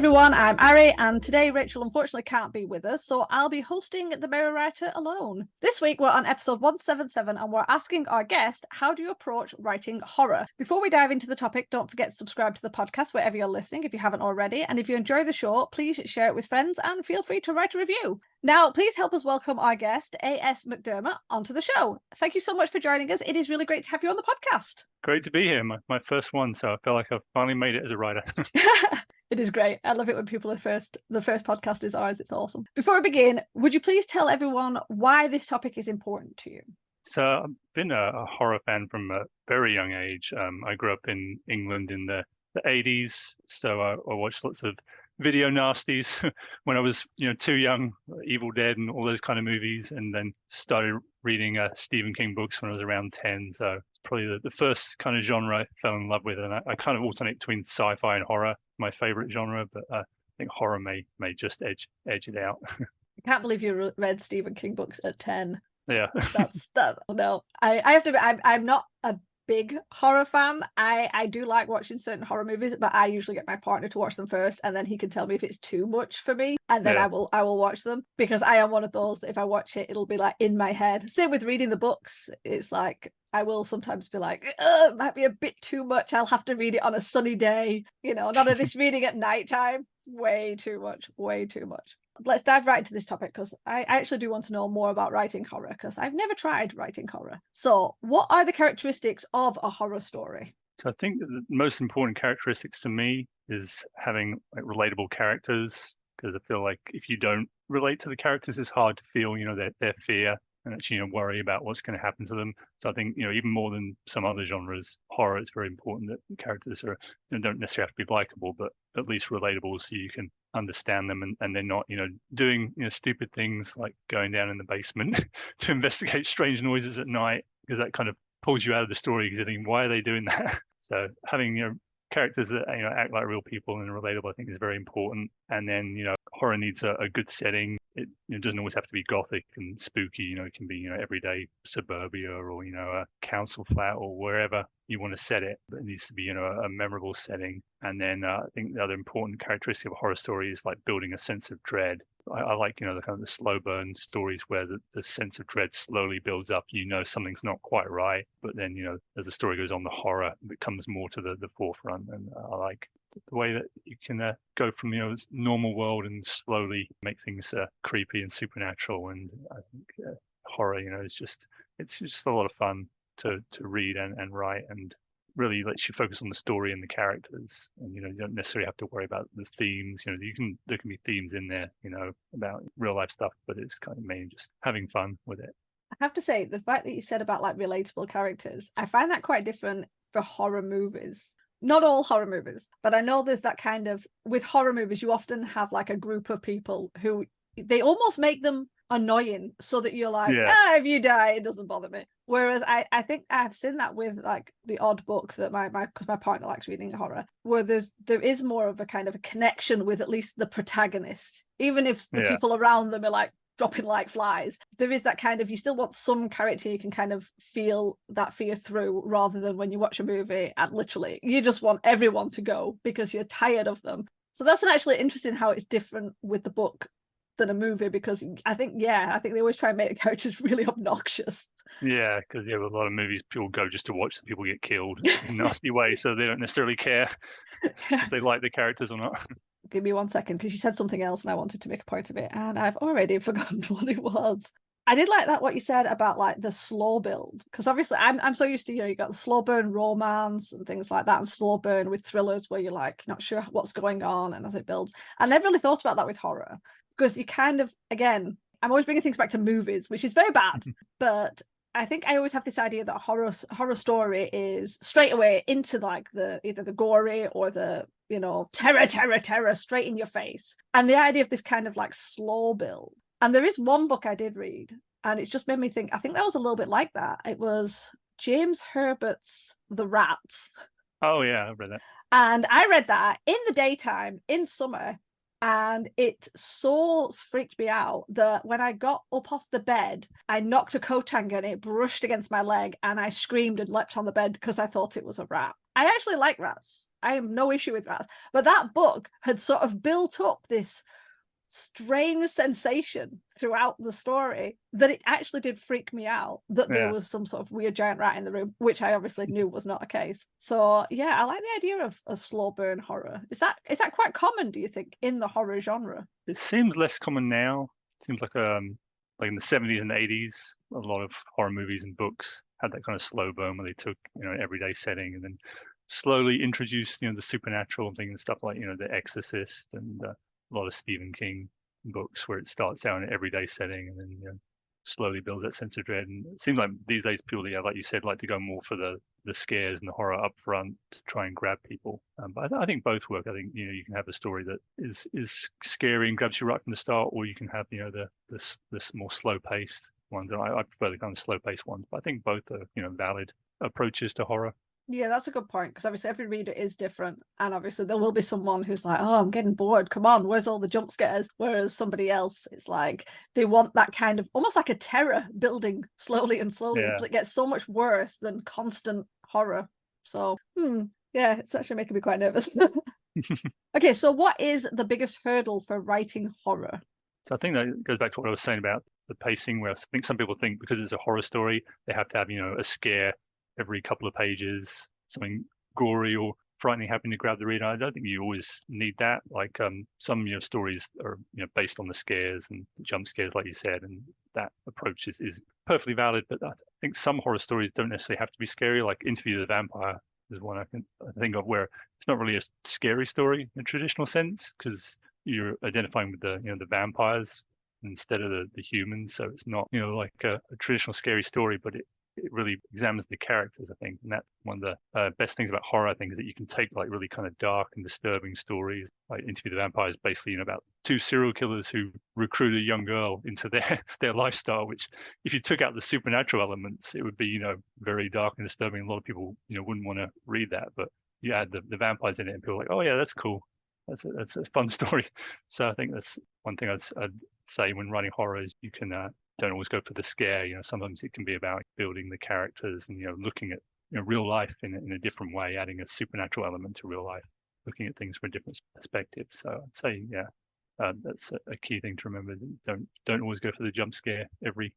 everyone, I'm Ari, and today Rachel unfortunately can't be with us, so I'll be hosting the Mirror Writer alone. This week we're on episode 177 and we're asking our guest, how do you approach writing horror? Before we dive into the topic, don't forget to subscribe to the podcast wherever you're listening if you haven't already, and if you enjoy the show, please share it with friends and feel free to write a review. Now, please help us welcome our guest, A.S. McDermott, onto the show. Thank you so much for joining us. It is really great to have you on the podcast. Great to be here, my first one, so I feel like I've finally made it as a writer. It is great. I love it when people are the first podcast is ours. It's awesome. Before we begin, would you please tell everyone why this topic is important to you? So I've been a horror fan from a very young age. I grew up in England in the 80s, so I watched lots of video nasties when I was too young, Evil Dead and all those kind of movies, and then started reading Stephen King books when I was around 10. So it's probably the first kind of genre I fell in love with, and I kind of alternate between sci-fi and horror, my favorite genre, but I think horror may just edge it out. I can't believe you read Stephen King books at 10. Yeah. No. I have to admit, I'm not a big horror fan. I do like watching certain horror movies, but I usually get my partner to watch them first, and then he can tell me if it's too much for me, and then I will watch them, because I am one of those that if I watch it, it'll be like in my head. Same with reading the books. It's like I will sometimes be like, it might be a bit too much. I'll have to read it on a sunny day. None of this reading at nighttime. Way too much. Let's dive right into this topic, because I actually do want to know more about writing horror, because I've never tried writing horror. So what are the characteristics of a horror story? So I think the most important characteristics to me is having relatable characters, because I feel like if you don't relate to the characters, it's hard to feel their fear and actually worry about what's going to happen to them. So I think even more than some other genres, horror, it's very important that characters are don't necessarily have to be likable, but at least relatable, so you can understand them, and they're not doing stupid things like going down in the basement to investigate strange noises at night, because that kind of pulls you out of the story, because you're thinking, why are they doing that? So having characters that act like real people and relatable, I think, is very important. And then horror needs a good setting. It doesn't always have to be gothic and spooky. It can be everyday suburbia, or a council flat, or wherever you want to set it. But it needs to be a memorable setting. And then I think the other important characteristic of a horror story is like building a sense of dread. I like the kind of the slow burn stories where the sense of dread slowly builds up. Something's not quite right, but then as the story goes on, the horror becomes more to the forefront. And I like the way that you can go from this normal world and slowly make things creepy and supernatural. And I think horror it's just a lot of fun to read and write, and really lets you focus on the story and the characters, and you don't necessarily have to worry about the themes. There can be themes in there about real life stuff, but it's kind of mainly just having fun with it. I have to say, the fact that you said about like relatable characters, I find that quite different for horror movies. Not all horror movies, but I know there's that kind of, with horror movies, you often have like a group of people who they almost make them annoying, so that you're like, if you die, it doesn't bother me. Whereas I think I've seen that with like the odd book that my partner likes reading horror, where there is more of a kind of a connection with at least the protagonist, even if the people around them are like dropping like flies. There is that kind of, you still want some character you can kind of feel that fear through, rather than when you watch a movie and literally you just want everyone to go because you're tired of them. So that's actually interesting how it's different with the book than a movie, because I think they always try and make the characters really obnoxious. Yeah, because a lot of movies people go just to watch the people get killed in a nasty way, so they don't necessarily care if they like the characters or not. Give me 1 second, because you said something else and I wanted to make a point of it, and I've already forgotten what it was. I did like that, what you said about like the slow build, because obviously I'm so used to you got the slow burn romance and things like that, and slow burn with thrillers where you're like not sure what's going on and as it builds. I never really thought about that with horror, because you kind of, again, I'm always bringing things back to movies, which is very bad, but I think I always have this idea that a horror story is straight away into like either the gory or the terror straight in your face, and the idea of this kind of like slow build. And there is one book I did read, and it's just made me think, I think that was a little bit like that. It was James Herbert's The Rats. Oh yeah, I read that. And I read that in the daytime in summer, And it so freaked me out that when I got up off the bed, I knocked a coat hanger and it brushed against my leg, and I screamed and leapt on the bed because I thought it was a rat. I actually like rats. I have no issue with rats. But that book had sort of built up this strange sensation throughout the story that it actually did freak me out that there was some sort of weird giant rat in the room, which I obviously knew was not a case. So yeah, I like the idea of slow burn horror. Is that quite common, do you think, in the horror genre? It seems less common now. It seems like in the 70s and 80s, a lot of horror movies and books had that kind of slow burn where they took, an everyday setting and then slowly introduced, the supernatural thing and stuff like, The Exorcist and a lot of Stephen King books where it starts out in an everyday setting and then, slowly builds that sense of dread. And it seems like these days people, like you said, like to go more for the scares and the horror up front to try and grab people. But I think both work. I think you can have a story that is scary and grabs you right from the start, or you can have the more slow paced ones. And I prefer the kind of slow paced ones. But I think both are valid approaches to horror. Yeah, that's a good point, because obviously every reader is different, and obviously there will be someone who's like, oh, I'm getting bored, come on, where's all the jump scares? Whereas somebody else, it's like they want that kind of almost like a terror building slowly and slowly until it gets so much worse than constant horror. So yeah, it's actually making me quite nervous. Okay, so what is the biggest hurdle for writing horror? So I think that goes back to what I was saying about the pacing, where I think some people think because it's a horror story, they have to have, a scare every couple of pages, something gory or frightening happening to grab the reader. I don't think you always need that. Like some stories are based on the scares and jump scares, like you said, and that approach is perfectly valid. But I think some horror stories don't necessarily have to be scary. Like Interview with the Vampire is one I think of where it's not really a scary story in a traditional sense because you're identifying with the vampires instead of the humans. So it's not like a traditional scary story, but it really examines the characters, I think. And that's one of the best things about horror, I think, is that you can take like really kind of dark and disturbing stories. Like Interview with the Vampire is basically about two serial killers who recruit a young girl into their lifestyle, which if you took out the supernatural elements, it would be, very dark and disturbing. A lot of people, wouldn't want to read that. But you add the vampires in it and people are like, oh yeah, that's cool. That's a fun story. So I think that's one thing I'd say when writing horror is you can don't always go for the scare. Sometimes it can be about building the characters and looking at real life in a different way, adding a supernatural element to real life, looking at things from a different perspective. So I'd say that's a key thing to remember. Don't always go for the jump scare every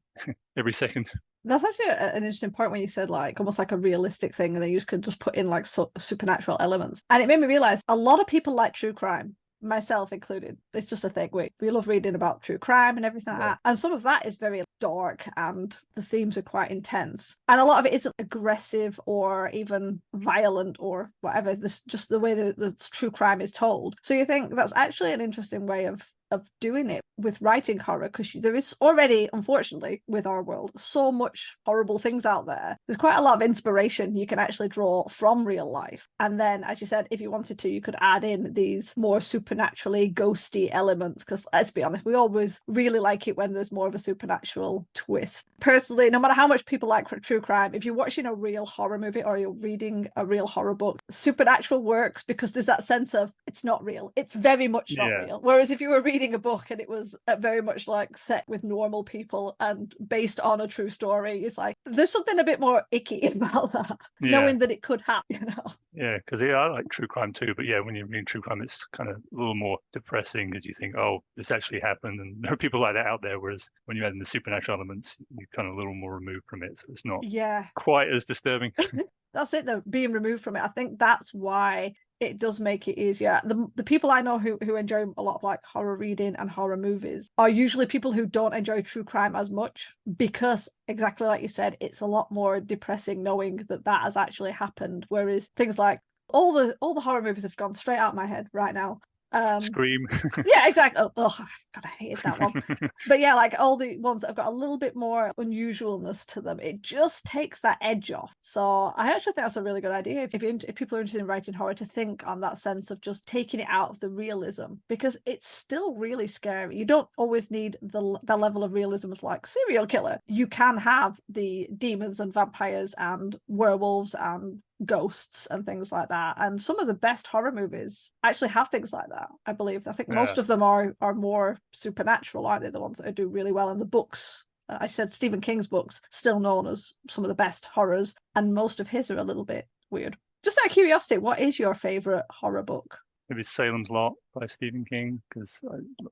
second. That's actually an interesting point when you said like almost like a realistic thing, and then you could just put in like supernatural elements. And it made me realize a lot of people like true crime, myself included. It's just a thing. We love reading about true crime and everything like that. And some of that is very dark and the themes are quite intense. And a lot of it isn't aggressive or even violent or whatever. This just the way that the true crime is told. So you think that's actually an interesting way of doing it with writing horror, because there is already, unfortunately, with our world, so much horrible things out there. There's quite a lot of inspiration you can actually draw from real life. And then, as you said, if you wanted to, you could add in these more supernaturally ghosty elements, because let's be honest, we always really like it when there's more of a supernatural twist. Personally, no matter how much people like true crime, if you're watching a real horror movie or you're reading a real horror book, supernatural works because there's that sense of it's not real. It's very much not real. Whereas if you were reading a book and it was very much like set with normal people and based on a true story, it's like there's something a bit more icky about that, knowing that it could happen. Yeah, because I like true crime too, but when you're reading true crime, it's kind of a little more depressing because you think, oh, this actually happened, and there are people like that out there. Whereas when you add in the supernatural elements, you're kind of a little more removed from it, so it's not quite as disturbing. That's it, though, being removed from it. I think that's why it does make it easier. The people I know who enjoy a lot of like horror reading and horror movies are usually people who don't enjoy true crime as much, because exactly like you said, it's a lot more depressing knowing that has actually happened. Whereas things like all the horror movies have gone straight out of my head right now. Scream. Yeah, exactly. Oh God, I hated that one. But yeah, like all the ones that have got a little bit more unusualness to them, it just takes that edge off. So I actually think that's a really good idea if people are interested in writing horror, to think on that sense of just taking it out of the realism, because it's still really scary. You don't always need the level of realism of like serial killer. You can have the demons and vampires and werewolves and ghosts and things like that. And some of the best horror movies actually have things like that, I believe. I think Yeah. most of them are more supernatural, aren't they? The ones that do really well in the books. I said Stephen King's books, still known as some of the best horrors, and most of his are a little bit weird. Just out of curiosity, what is your favorite horror book? Maybe Salem's Lot by Stephen King, because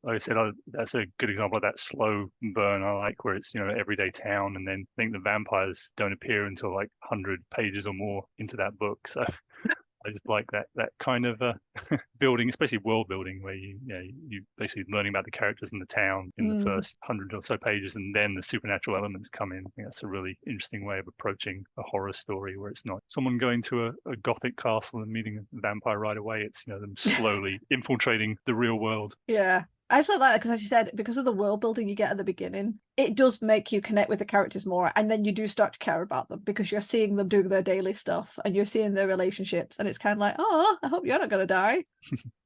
like I said, that's a good example of that slow burn I like, where it's, everyday town, and then I think the vampires don't appear until like 100 pages or more into that book. So I just like that kind of building, especially world building, where you basically learning about the characters in the town in the first 100 or so pages, and then the supernatural elements come in. I think that's a really interesting way of approaching a horror story, where it's not someone going to a gothic castle and meeting a vampire right away. It's them slowly infiltrating the real world. Yeah. I actually like that because, as you said, because of the world building you get at the beginning, it does make you connect with the characters more, and then you do start to care about them because you're seeing them doing their daily stuff and you're seeing their relationships, and it's kind of like, oh, I hope you're not going to die.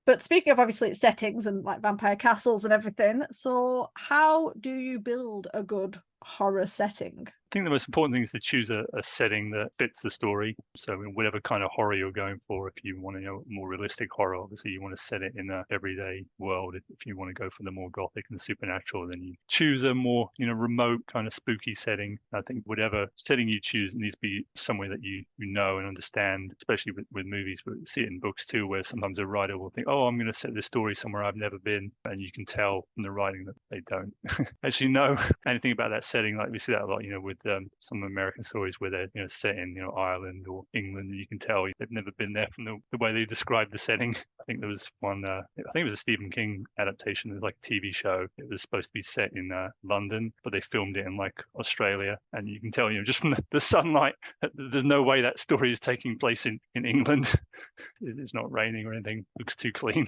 But speaking of, obviously, settings and like vampire castles and everything, so how do you build a good horror setting? I think the most important thing is to choose a setting that fits the story. So whatever kind of horror you're going for, if you want more realistic horror, obviously you want to set it in an everyday world. If you want to go for the more gothic and supernatural, then you choose a more remote kind of spooky setting. I think whatever setting you choose needs to be somewhere that you know and understand, especially with movies. But we see it in books too, where sometimes a writer will think, oh, I'm going to set this story somewhere I've never been, and you can tell from the writing that they don't actually know anything about that setting. Like we see that a lot, with some American stories where they're set in Ireland or England, and you can tell they've never been there from the way they describe the setting. I think there was one, I think it was a Stephen King adaptation. It was like a TV show. It was supposed to be set in London, but they filmed it in like Australia, and you can tell just from the sunlight, there's no way that story is taking place in England. It's not raining or anything. It looks too clean.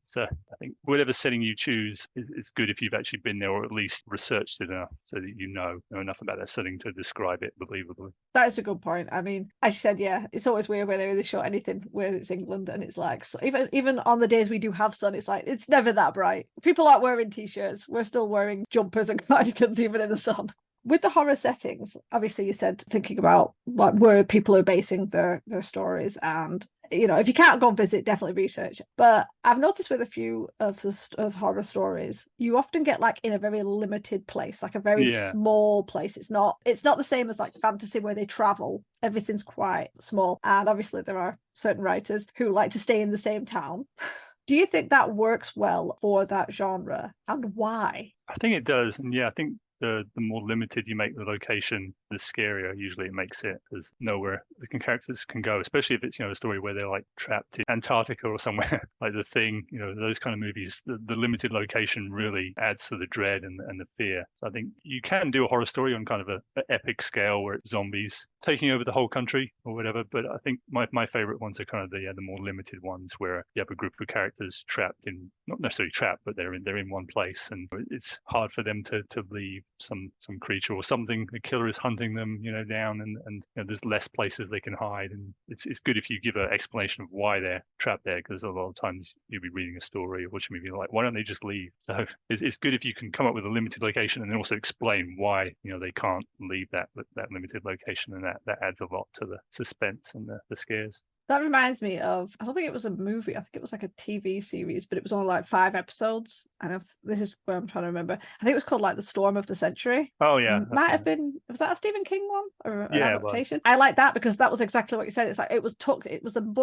So I think whatever setting you choose is good if you've actually been there, or at least researched it enough so that you know enough about that setting to describe it believably. That is a good point. I mean, as you said, yeah, it's always weird when they show anything where it's England, and it's like, so even on the days we do have sun, it's like it's never that bright. People aren't wearing t-shirts. We're still wearing jumpers and cardigans even in the sun. With the horror settings, obviously you said thinking about like where people are basing their stories, and if you can't go and visit, definitely research. But I've noticed with a few of horror stories, you often get like in a very limited place, like a very small place. It's not the same as like fantasy where they travel. Everything's quite small, and obviously there are certain writers who like to stay in the same town. Do you think that works well for that genre, and why? I think it does, and I think the more limited you make the location, the scarier usually it makes it. There's nowhere the characters can go, especially if it's a story where they're like trapped in Antarctica or somewhere like The Thing. Those kind of movies, the limited location really adds to the dread and the fear. So I think you can do a horror story on kind of an epic scale where it's zombies taking over the whole country or whatever. But I think my favorite ones are kind of the more limited ones where you have a group of characters trapped in, not necessarily trapped, but they're in one place, and it's hard for them to leave some creature or something. The killer is hunting them down, and there's less places they can hide, and it's good if you give an explanation of why they're trapped there, because a lot of times you'll be reading a story or watching a movie like, why don't they just leave? So it's good if you can come up with a limited location and then also explain why they can't leave that limited location, and that adds a lot to the suspense and the scares. That reminds me of, I don't think it was a movie, I think it was like a TV series, but it was only like 5 episodes. And this is where I'm trying to remember. I think it was called like The Storm of the Century. Oh, yeah. Might have been, was that a Stephen King one? Or an adaptation? I like that because that was exactly what you said. It's like it was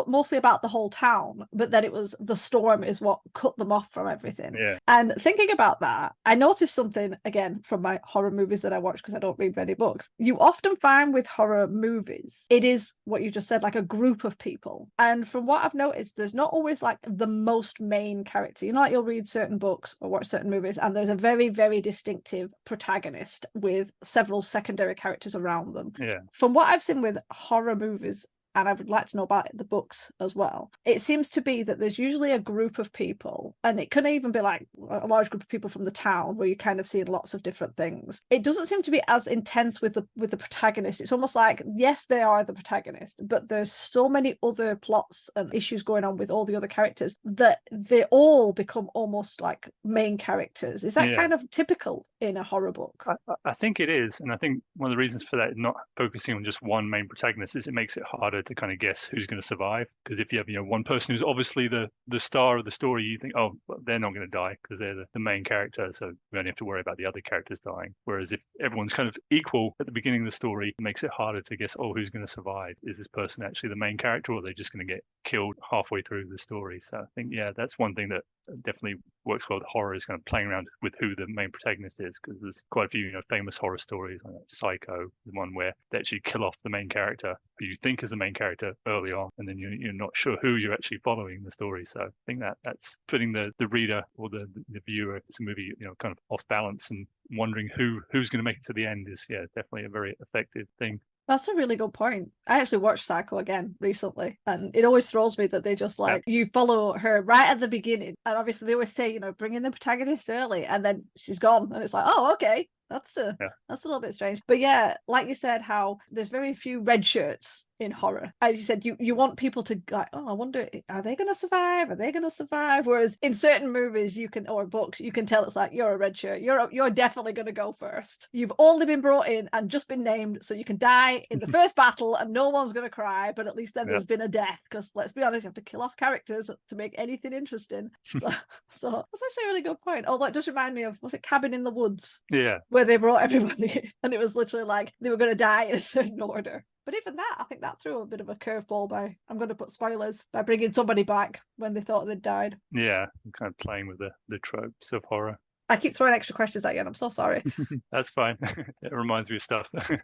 mostly about the whole town, but then it was the storm is what cut them off from everything. Yeah. And thinking about that, I noticed something, again, from my horror movies that I watch because I don't read many books. You often find with horror movies, it is what you just said, like a group of people. And from what I've noticed, there's not always like the most main character. Like you'll read certain books or watch certain movies, and there's a very, very distinctive protagonist with several secondary characters around them. Yeah. From what I've seen with horror movies, and I would like to know about the books as well, it seems to be that there's usually a group of people, and it can even be like a large group of people from the town where you kind of see lots of different things. It doesn't seem to be as intense with the protagonist. It's almost like, yes, they are the protagonist, but there's so many other plots and issues going on with all the other characters that they all become almost like main characters. Is that kind of typical in a horror book? I think it is, and I think one of the reasons for that, not focusing on just one main protagonist, is it makes it harder harder to kind of guess who's going to survive, because if you have one person who's obviously the star of the story, you think, oh, well, they're not going to die because they're the main character, so we only have to worry about the other characters dying. Whereas if everyone's kind of equal at the beginning of the story, it makes it harder to guess, oh, who's going to survive? Is this person actually the main character, or are they just going to get killed halfway through the story? So I think, yeah, that's one thing that definitely works well with horror, is kind of playing around with who the main protagonist is, because there's quite a few famous horror stories like Psycho, the one where they actually kill off the main character who you think is the main character early on, and then you're not sure who you're actually following in the story. So I think that's putting the reader or the viewer, if it's a movie, kind of off balance and wondering who's going to make it to the end is, yeah, definitely a very effective thing. That's a really good point. I actually watched Psycho again recently, and it always throws me that they just you follow her right at the beginning, and obviously they always say, bring in the protagonist early, and then she's gone, and it's like, oh, okay, that's a little bit strange. But yeah, like you said, how there's very few red shirts in horror. As you said, you want people to like, oh, I wonder, are they going to survive? Are they going to survive? Whereas in certain movies or books, you can tell it's like, you're a red shirt. You're definitely going to go first. You've only been brought in and just been named, so you can die in the first battle and no one's going to cry, but at least then there's been a death, because let's be honest, you have to kill off characters to make anything interesting. So that's actually a really good point. Although it does remind me of, was it Cabin in the Woods? Yeah. Where they brought everybody in, and it was literally like they were going to die in a certain order. But even that, I think that threw a bit of a curveball by, I'm going to put spoilers, by bringing somebody back when they thought they'd died. Yeah, kind of playing with the tropes of horror. I keep throwing extra questions at you, and I'm so sorry. That's fine. It reminds me of stuff I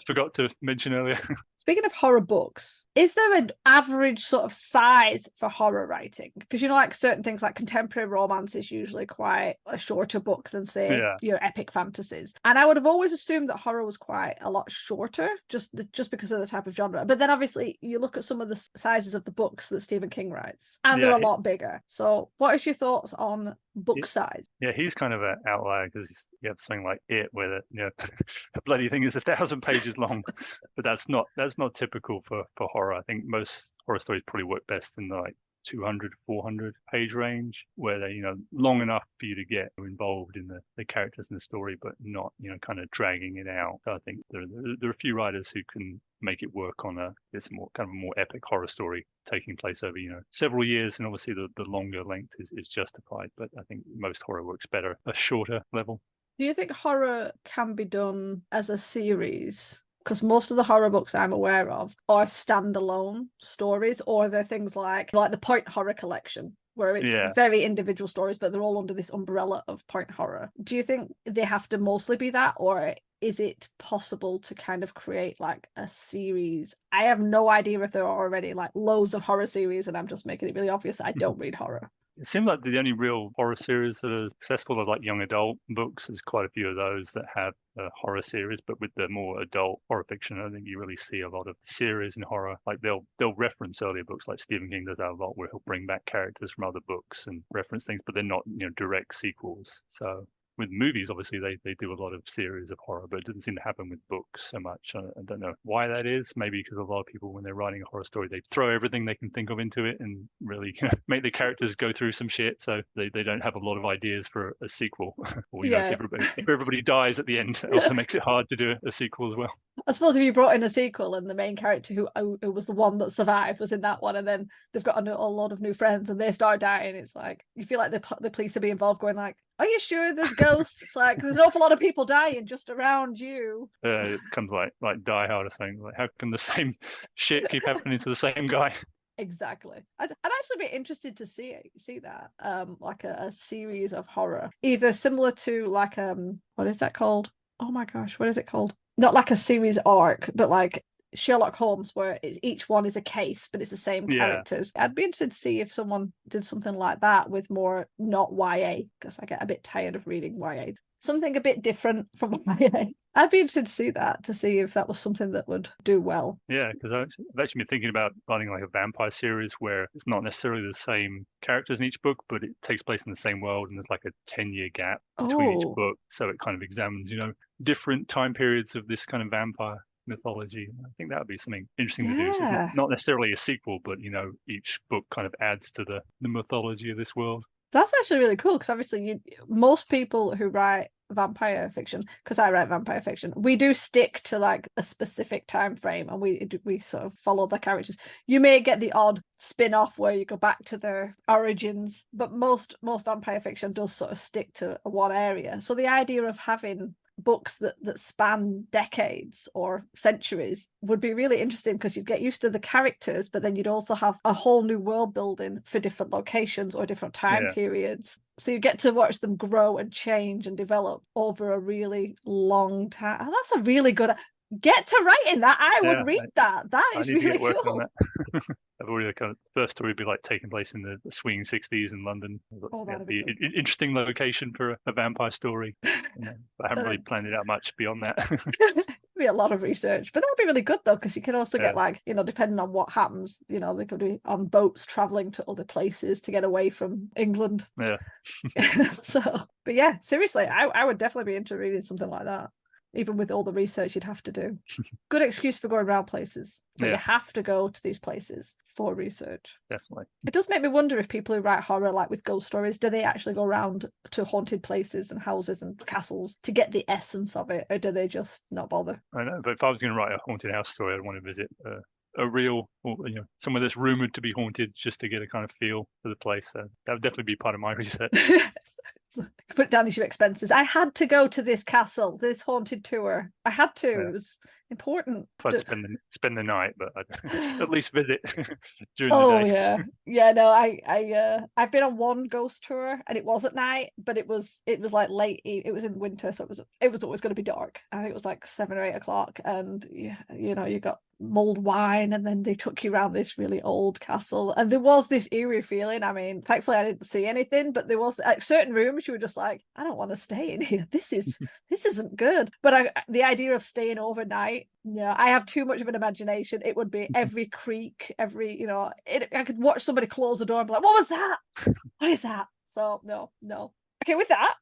forgot to mention earlier. Speaking of horror books, is there an average sort of size for horror writing? Because like certain things like contemporary romance is usually quite a shorter book than, say, your epic fantasies. And I would have always assumed that horror was quite a lot shorter, just because of the type of genre. But then obviously you look at some of the sizes of the books that Stephen King writes, and they're a lot bigger. So what is your thoughts on book size? Yeah, he's kind of an outlier, because you have something like It, where the bloody thing is 1,000 pages long. But that's not typical for horror. I think most horror stories probably work best in the 200, 400 page range, where they're long enough for you to get involved in the characters in the story, but not kind of dragging it out. So I think there are a few writers who can make it work on a more epic horror story taking place over several years, and obviously the longer length is justified. But I think most horror works better at a shorter level. Do you think horror can be done as a series? Because most of the horror books I'm aware of are standalone stories, or they're things like the Point Horror collection, where it's very individual stories, but they're all under this umbrella of point horror. Do you think they have to mostly be that, or is it possible to kind of create a series? I have no idea if there are already loads of horror series, and I'm just making it really obvious that I don't read horror. It seems like the only real horror series that are successful are young adult books. There's quite a few of those that have a horror series, but with the more adult horror fiction, I think you really see a lot of series in horror. They'll reference earlier books, like Stephen King does that a lot, where he'll bring back characters from other books and reference things, but they're not direct sequels. So with movies, obviously they do a lot of series of horror, but it doesn't seem to happen with books so much. I don't know why that is. Maybe because a lot of people, when they're writing a horror story, they throw everything they can think of into it and really make the characters go through some shit, so they don't have a lot of ideas for a sequel. Or if everybody dies at the end, it also makes it hard to do a sequel as well. I suppose if you brought in a sequel and the main character who was the one that survived was in that one, and then they've got a lot of new friends and they start dying, it's you feel like the police will be involved, going are you sure there's ghosts? There's an awful lot of people dying just around you. It becomes like Die Hard or something. How can the same shit keep happening to the same guy? Exactly. I'd actually be interested to see that a series of horror, either similar to what is that called? Oh my gosh, what is it called? Not like a series arc, but Sherlock Holmes, where each one is a case, but it's the same characters. I'd be interested to see if someone did something like that with more not YA, because I get a bit tired of reading YA. Something a bit different from YA. I'd be interested to see that, to see if that was something that would do well. Yeah, because I've actually been thinking about writing a vampire series where it's not necessarily the same characters in each book, but it takes place in the same world, and there's a 10-year gap between each book. So it kind of examines, different time periods of this kind of vampire mythology. I think that would be something interesting to do. So it's not necessarily a sequel, but each book kind of adds to the mythology of this world. That's actually really cool, because obviously most people who write vampire fiction, because I write vampire fiction, we do stick to like a specific time frame, and we sort of follow the characters. You may get the odd spin-off where you go back to their origins, but most vampire fiction does sort of stick to one area. So the idea of having books that span decades or centuries would be really interesting, because you'd get used to the characters, but then you'd also have a whole new world building for different locations or different time periods. So you get to watch them grow and change and develop over a really long time. Oh, that's a really good. Get to writing that. I would read that. That is really cool. I've already kind of first story would be like taking place in the swinging 60s in London. Oh, that'd be be interesting location for a vampire story. But I haven't really planned it out much beyond that. Be a lot of research, but that'd be really good though, because you can also get like, depending on what happens, they could be on boats traveling to other places to get away from England. So, but yeah, seriously, I would definitely be into reading something like that. Even with all the research you'd have to do. Good excuse for going around places. So you have to go to these places for research. Definitely. It does make me wonder if people who write horror, like with ghost stories, do they actually go around to haunted places and houses and castles to get the essence of it, or do they just not bother? I know, but if I was going to write a haunted house story, I'd want to visit a real, somewhere that's rumored to be haunted, just to get a kind of feel for the place. So that would definitely be part of my research. Put it down as your expenses. I had to go to this castle, this haunted tour. I had to. It was important. I'd spend the night, but I'd at least visit during the day. No, I've been on one ghost tour, and it was at night, but it was like late. It was in winter, so it was always going to be dark. I think it was like 7 or 8 o'clock, and you got mulled wine, and then they took you around this really old castle, and there was this eerie feeling. I mean, thankfully I didn't see anything, but there was certain rooms you were just like, I don't want to stay in here. This isn't good. But the idea of staying overnight, I have too much of an imagination. It would be every creak, every I could watch somebody close the door and be like, what was that? What is that? So no. Okay, with that,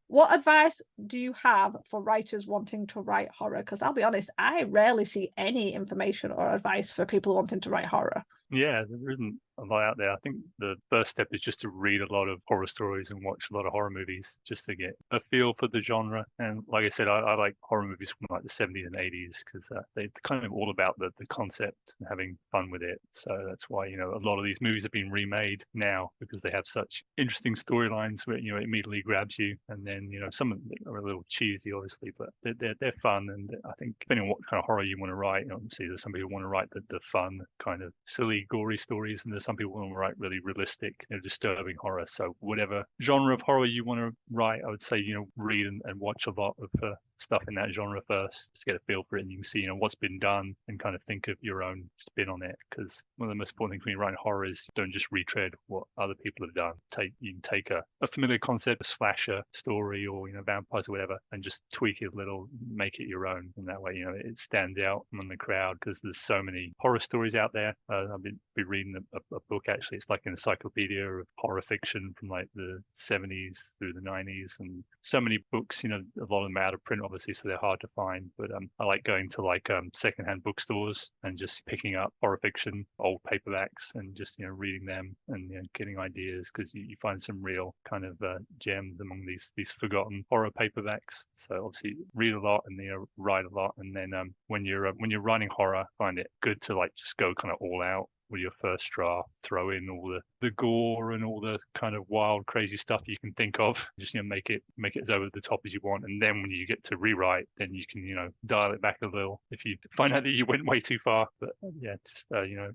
what advice do you have for writers wanting to write horror? Because I'll be honest, I rarely see any information or advice for people wanting to write horror. Yeah, there isn't a lot out there. I think the first step is just to read a lot of horror stories and watch a lot of horror movies, just to get a feel for the genre. And like I said, I like horror movies from like the 70s and 80s, because they're kind of all about the concept and having fun with it. So that's why a lot of these movies have been remade now, because they have such interesting storylines where it immediately grabs you. And then some of them are a little cheesy, obviously, but they're fun. And I think depending on what kind of horror you want to write, obviously there's some people who want to write the fun kind of silly, gory stories, and there's some people who want to write really realistic, disturbing horror. So whatever genre of horror you want to write, I would say read and watch a lot of stuff in that genre first, to get a feel for it, and you can see what's been done and kind of think of your own spin on it. Because one of the most important things when you're writing horror is don't just retread what other people have done. You can take a familiar concept, a slasher story, or vampires or whatever, and just tweak it a little, make it your own, and that way it stands out among the crowd, because there's so many horror stories out there. I've been reading a book, actually. It's like an encyclopedia of horror fiction from like the 70s through the 90s, and so many books. A lot of them are out of print, obviously, so they're hard to find. But I like going to like secondhand bookstores and just picking up horror fiction, old paperbacks, and just reading them and getting ideas, because you find some real kind of gems among these forgotten horror paperbacks. So obviously read a lot and write a lot, and then when you're writing horror, find it good to like just go kind of all out with your first draft, throw in all the gore and all the kind of wild, crazy stuff you can think of. Just make it as over the top as you want, and then when you get to rewrite, then you can dial it back a little if you find out that you went way too far. But yeah, just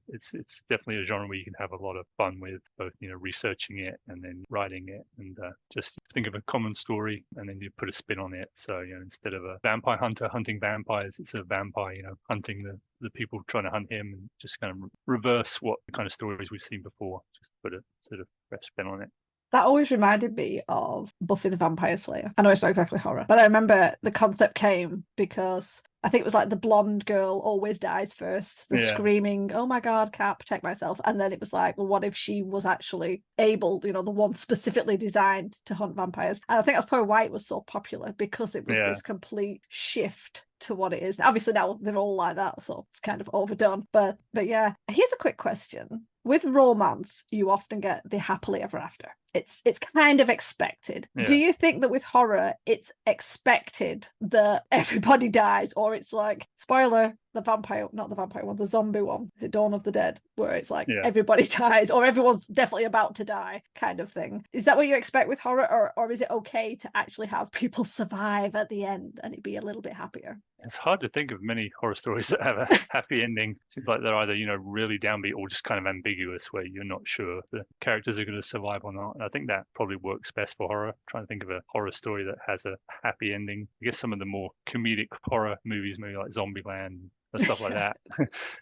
it's definitely a genre where you can have a lot of fun with both researching it and then writing it, and just think of a common story and then you put a spin on it. So instead of a vampire hunter hunting vampires, it's a vampire hunting the people trying to hunt him, and just kind of reverse what the kind of stories we've seen before, just to put a sort of fresh spin on it. That always reminded me of Buffy the Vampire Slayer. I know it's not exactly horror, but I remember the concept came because I think it was like the blonde girl always dies first. The screaming, oh my God, can't protect myself. And then it was like, well, what if she was actually able, the one specifically designed to hunt vampires? And I think that's probably why it was so popular, because it was this complete shift to what it is. Obviously now they're all like that, so it's kind of overdone. But yeah, here's a quick question. With romance, you often get the happily ever after. it's kind of expected. Yeah. Do you think that with horror it's expected that everybody dies, or it's like, spoiler, not the vampire one, the zombie one, is it Dawn of the Dead, where it's like everybody dies or everyone's definitely about to die kind of thing? Is that what you expect with horror, or is it okay to actually have people survive at the end and it be a little bit happier? It's hard to think of many horror stories that have a happy ending. Seems like they're either, really downbeat or just kind of ambiguous, where you're not sure if the characters are going to survive or not. And I think that probably works best for horror. I'm trying to think of a horror story that has a happy ending. I guess some of the more comedic horror movies, maybe like Zombieland and stuff like that,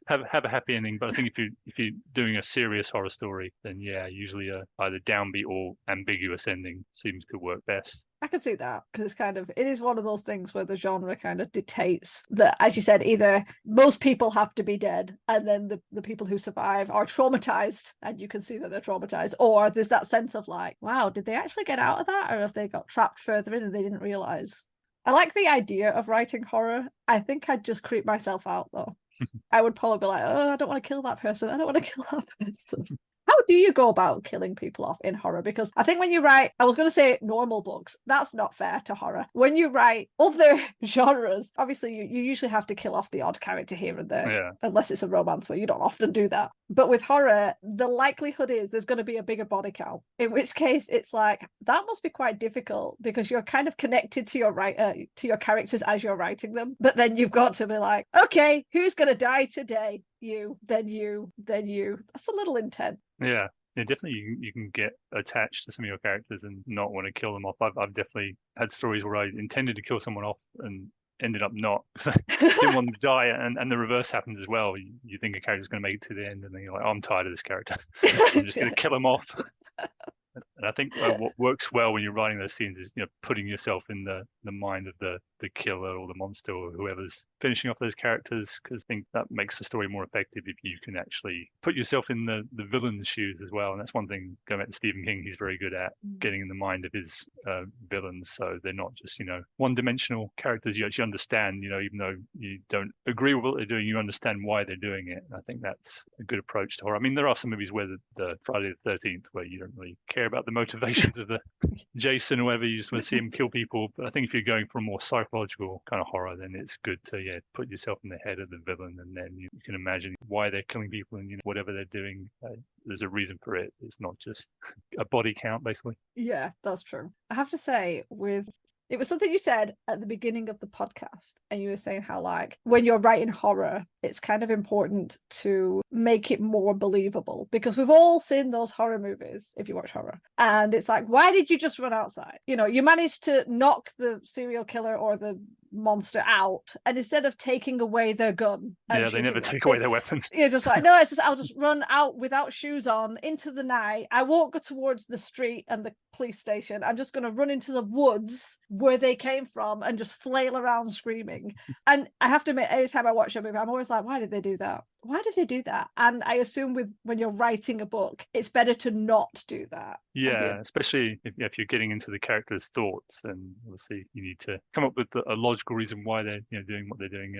have a happy ending. But I think if you're doing a serious horror story, then usually either downbeat or ambiguous ending seems to work best. I can see that, because it is one of those things where the genre kind of dictates that, as you said, either most people have to be dead and then the people who survive are traumatized and you can see that they're traumatized, or there's that sense of like, wow, did they actually get out of that, or have they got trapped further in and they didn't realize? I like the idea of writing horror. I think I'd just creep myself out though. I would probably be like, oh, I don't want to kill that person. I don't want to kill that person. How do you go about killing people off in horror? Because I think when you write, I was going to say normal books, that's not fair to horror. When you write other genres, obviously you usually have to kill off the odd character here and there, unless it's a romance where you don't often do that. But with horror, the likelihood is there's going to be a bigger body count, in which case it's like, that must be quite difficult because you're kind of connected to your characters as you're writing them. But then you've got to be like, okay, who's going to die today? You, then you, then you. That's a little intense. Yeah, definitely you can get attached to some of your characters and not want to kill them off. I've definitely had stories where I intended to kill someone off and ended up not, because I didn't want them to die, and the reverse happens as well. You think a character's going to make it to the end, and then you're like, oh, I'm tired of this character. I'm just going to kill him off. And I think what works well when you're writing those scenes is putting yourself in the mind of the killer or the monster or whoever's finishing off those characters, because I think that makes the story more effective if you can actually put yourself in the villain's shoes as well. And that's one thing, going back to Stephen King, he's very good at getting in the mind of his villains, so they're not just one-dimensional characters you actually understand. Even though you don't agree with what they're doing, you understand why they're doing it. And I think that's a good approach to horror. I mean, there are some movies where the Friday the 13th, where you don't really care about the motivations of the Jason or whoever, you just want to see him kill people. But I think if you're going for a more psychological kind of horror, then it's good to put yourself in the head of the villain, and then you can imagine why they're killing people, and whatever they're doing, there's a reason for it. It's not just a body count, basically. Yeah, that's true. I have to say, it was something you said at the beginning of the podcast, and you were saying how, like, when you're writing horror, it's kind of important to make it more believable, because we've all seen those horror movies, if you watch horror, and it's like, why did you just run outside? You managed to knock the serial killer or the monster out, and instead of taking away their gun, they never take away their weapon. You're just like, no, I'll just run out without shoes on into the night. I won't go towards the street and the police station. I'm just going to run into the woods where they came from and just flail around screaming. And I have to admit, every time I watch a movie, I'm always like, why did they do that? Why did they do that? And I assume when you're writing a book, it's better to not do that. Yeah, especially if you're getting into the character's thoughts, and obviously you need to come up with a logical reason why they're doing what they're doing.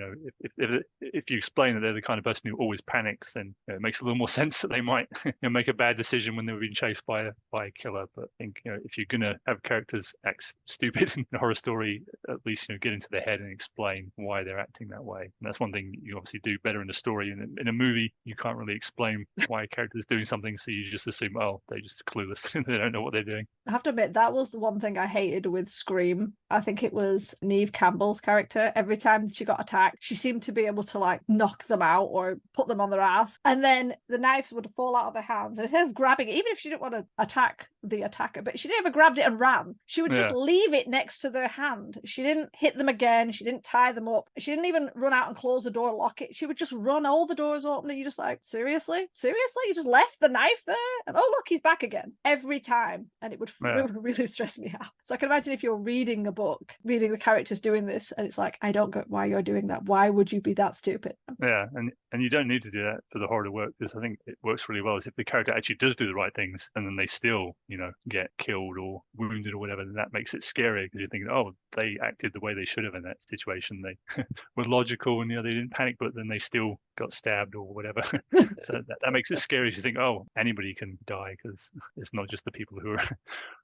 If you explain that they're the kind of person who always panics, then it makes a little more sense that they might make a bad decision when they're being chased by a killer. But I think if you're gonna have characters act stupid in a horror story, at least get into their head and explain why they're acting that way. And that's one thing you obviously do better in a story. In a movie, you can't really explain why a character is doing something, so you just assume, oh, they're just clueless. They don't know what they're doing. I have to admit, that was the one thing I hated with Scream. I think it was Neve Campbell's character. Every time she got attacked, she seemed to be able to like knock them out or put them on their ass, and then the knives would fall out of her hands. And instead of grabbing it, even if she didn't want to attack the attacker, but she never grabbed it and ran. She would just leave it next to their hand. She didn't hit them again. She didn't tie them up. She didn't even run out and close the door, lock it. She would just run all the doors open, and you just like, seriously? You just left the knife there? And oh, look, he's back again. Every time. And it would really stress me out. So I can imagine if you're reading a book, reading the characters doing this, and it's like, I don't get why you're doing that. Why would you be that stupid? Yeah, and you don't need to do that for the horror to work, because I think it works really well is if the character actually does do the right things and then they still, get killed or wounded or whatever, then that makes it scary, because you're thinking, oh, they acted the way they should have in that situation. They were logical and they didn't panic, but then they still got stabbed stabbed or whatever. So that makes it scary. You think, oh, anybody can die, because it's not just the people who are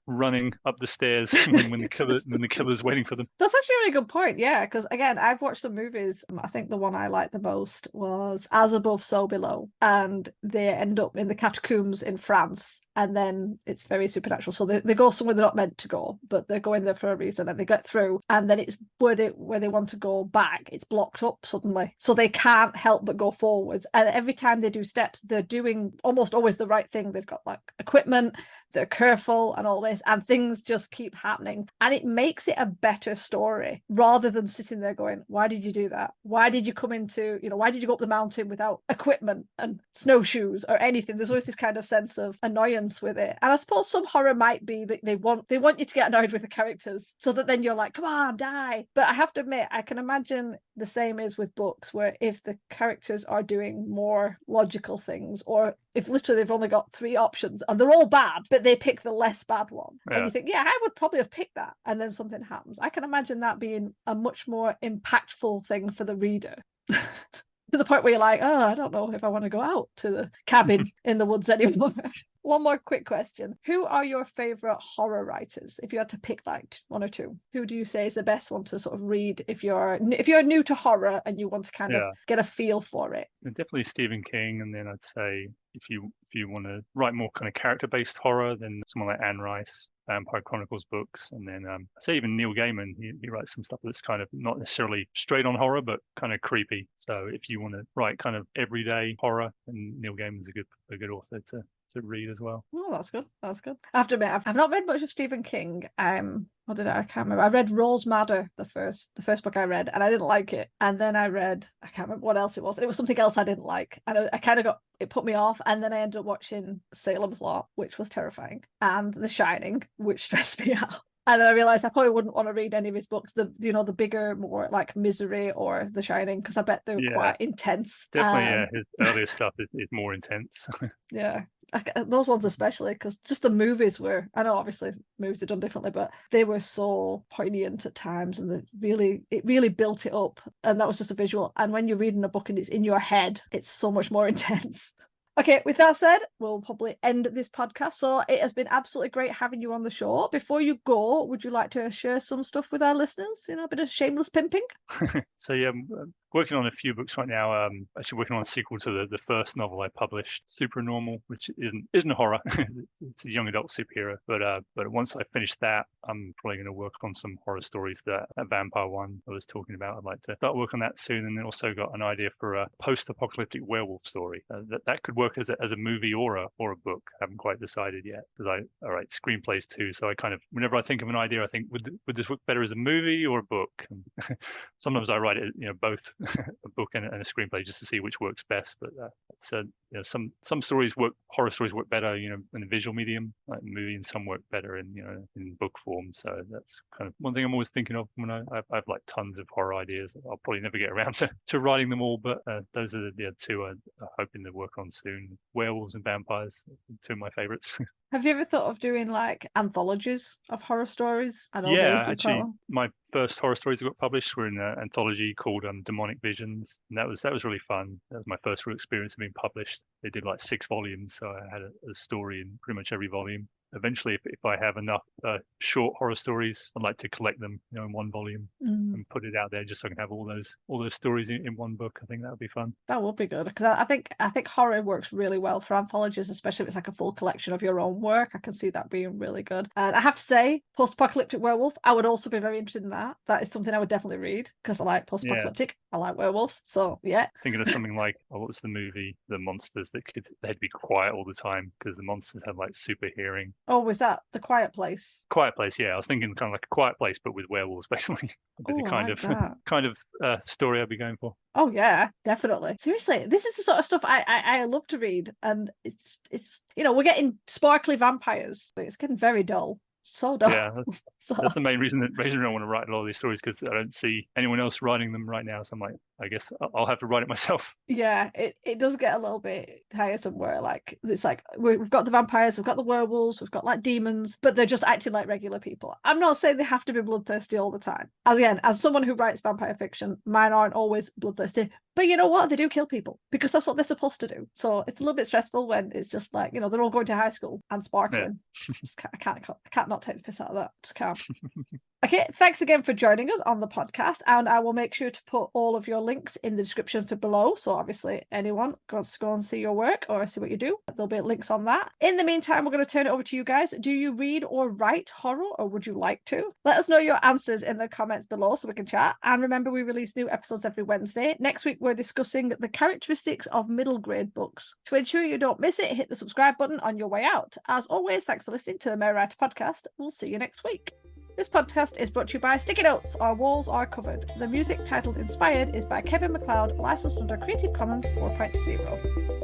running up the stairs when the killer's waiting for them. That's actually a really good point. Yeah, because again, I've watched some movies. I think the one I liked the most was As Above, So Below, and they end up in the catacombs in France. And then it's very supernatural. So they go somewhere they're not meant to go, but they're going there for a reason, and they get through. And then it's where they want to go back, it's blocked up suddenly. So they can't help but go forwards. And every time they do steps, they're doing almost always the right thing. They've got like equipment, they're careful and all this, and things just keep happening. And it makes it a better story rather than sitting there going, why did you do that? Why did you come into, why did you go up the mountain without equipment and snowshoes or anything? There's always this kind of sense of annoyance with it. And I suppose some horror might be that they want you to get annoyed with the characters so that then you're like, come on, die. But I have to admit, I can imagine the same is with books, where if the characters are doing more logical things, or if literally they've only got 3 options and they're all bad, but they pick the less bad one. Yeah. And you think, yeah, I would probably have picked that. And then something happens. I can imagine that being a much more impactful thing for the reader. To the point where you're like, oh, I don't know if I want to go out to the cabin in the woods anymore. One more quick question. Who are your favourite horror writers? If you had to pick like 1 or 2, who do you say is the best one to sort of read if you're new to horror and you want to kind of get a feel for it? Definitely Stephen King. And then I'd say if you want to write more kind of character-based horror, then someone like Anne Rice, Vampire Chronicles books. And then I'd say even Neil Gaiman, he writes some stuff that's kind of not necessarily straight on horror, but kind of creepy. So if you want to write kind of everyday horror, then Neil Gaiman's a good author to read as well. Oh, that's good. That's good. I have to admit, I've not read much of Stephen King. What did I can't remember. I read Rose Madder, the first book I read, and I didn't like it. And then I can't remember what else it was. It was something else I didn't like. And I kind of it put me off. And then I ended up watching Salem's Lot, which was terrifying, and The Shining, which stressed me out. And then I realized I probably wouldn't want to read any of his books, the bigger, more like Misery or The Shining, because I bet they're quite intense. Definitely, his earlier stuff is more intense. Yeah. Those ones especially, because just the movies were, I know obviously movies are done differently, but they were so poignant at times, and it really built it up. And that was just a visual. And when you're reading a book and it's in your head, it's so much more intense. Okay, with that said, we'll probably end this podcast. So it has been absolutely great having you on the show. Before you go, would you like to share some stuff with our listeners? A bit of shameless pimping? So yeah, I'm working on a few books right now. Actually working on a sequel to the first novel I published, Supernormal, which isn't a horror. It's a young adult superhero. But once I finish that, I'm probably going to work on some horror stories. That vampire one I was talking about, I'd like to start work on that soon. And then also got an idea for a post-apocalyptic werewolf story that could work as a movie or a book. I haven't quite decided yet, because I write screenplays too. So I kind of, whenever I think of an idea, I think would this work better as a movie or a book? And sometimes I write it, both a book and a screenplay, just to see which works best. But some horror stories work better, in a visual medium like movie, and some work better in book form. So that's kind of one thing I'm always thinking of when I've like tons of horror ideas. I'll probably never get around to writing them all, but those are the 2 I'm hoping to work on soon. Werewolves and vampires, 2 of my favorites. Have you ever thought of doing like anthologies of horror stories? Actually, my first horror stories that got published were in an anthology called Demonic Visions, and that was really fun. That was my first real experience of being published. They did like 6 volumes, so I had a story in pretty much every volume. Eventually, if I have enough short horror stories, I'd like to collect them, in 1 volume and put it out there, just so I can have all those stories in 1 book. I think that would be fun. That would be good, because I think horror works really well for anthologies, especially if it's like a full collection of your own work. I can see that being really good. And I have to say, post-apocalyptic werewolf, I would also be very interested in that. That is something I would definitely read, because I like post-apocalyptic. I like werewolves, so yeah. Thinking of something like, what was the movie, The Monsters, they had to be quiet all the time because the monsters had like super hearing. Oh, was that The Quiet Place? Quiet Place, yeah. I was thinking kind of like a Quiet Place, but with werewolves, basically. The kind of story I'd be going for. Oh yeah, definitely. Seriously, this is the sort of stuff I love to read, and it's we're getting sparkly vampires. It's getting very dull. So dull. Yeah, that's the main reason I want to write a lot of these stories, because I don't see anyone else writing them right now. So I'm like, I guess I'll have to write it myself. Yeah, it does get a little bit tiresome where like it's like we've got the vampires, we've got the werewolves, we've got like demons, but they're just acting like regular people. I'm not saying they have to be bloodthirsty all the time. As someone who writes vampire fiction, mine aren't always bloodthirsty. But you know what? They do kill people because that's what they're supposed to do. So it's a little bit stressful when it's just like, they're all going to high school and sparkling. Yeah. I can't not take the piss out of that. Just can't. Okay, thanks again for joining us on the podcast, and I will make sure to put all of your links in the description for below, so obviously anyone wants to go and see your work or see what you do, there'll be links on that. In the meantime, we're going to turn it over to you guys. Do you read or write horror, or would you like to? Let us know your answers in the comments below so we can chat, and remember we release new episodes every Wednesday. Next week we're discussing the characteristics of middle grade books. To ensure you don't miss it, hit the subscribe button on your way out. As always, thanks for listening to the Mare Writer Podcast. We'll see you next week. This podcast is brought to you by Sticky Notes. Our walls are covered. The music titled Inspired is by Kevin MacLeod, licensed under Creative Commons 4.0.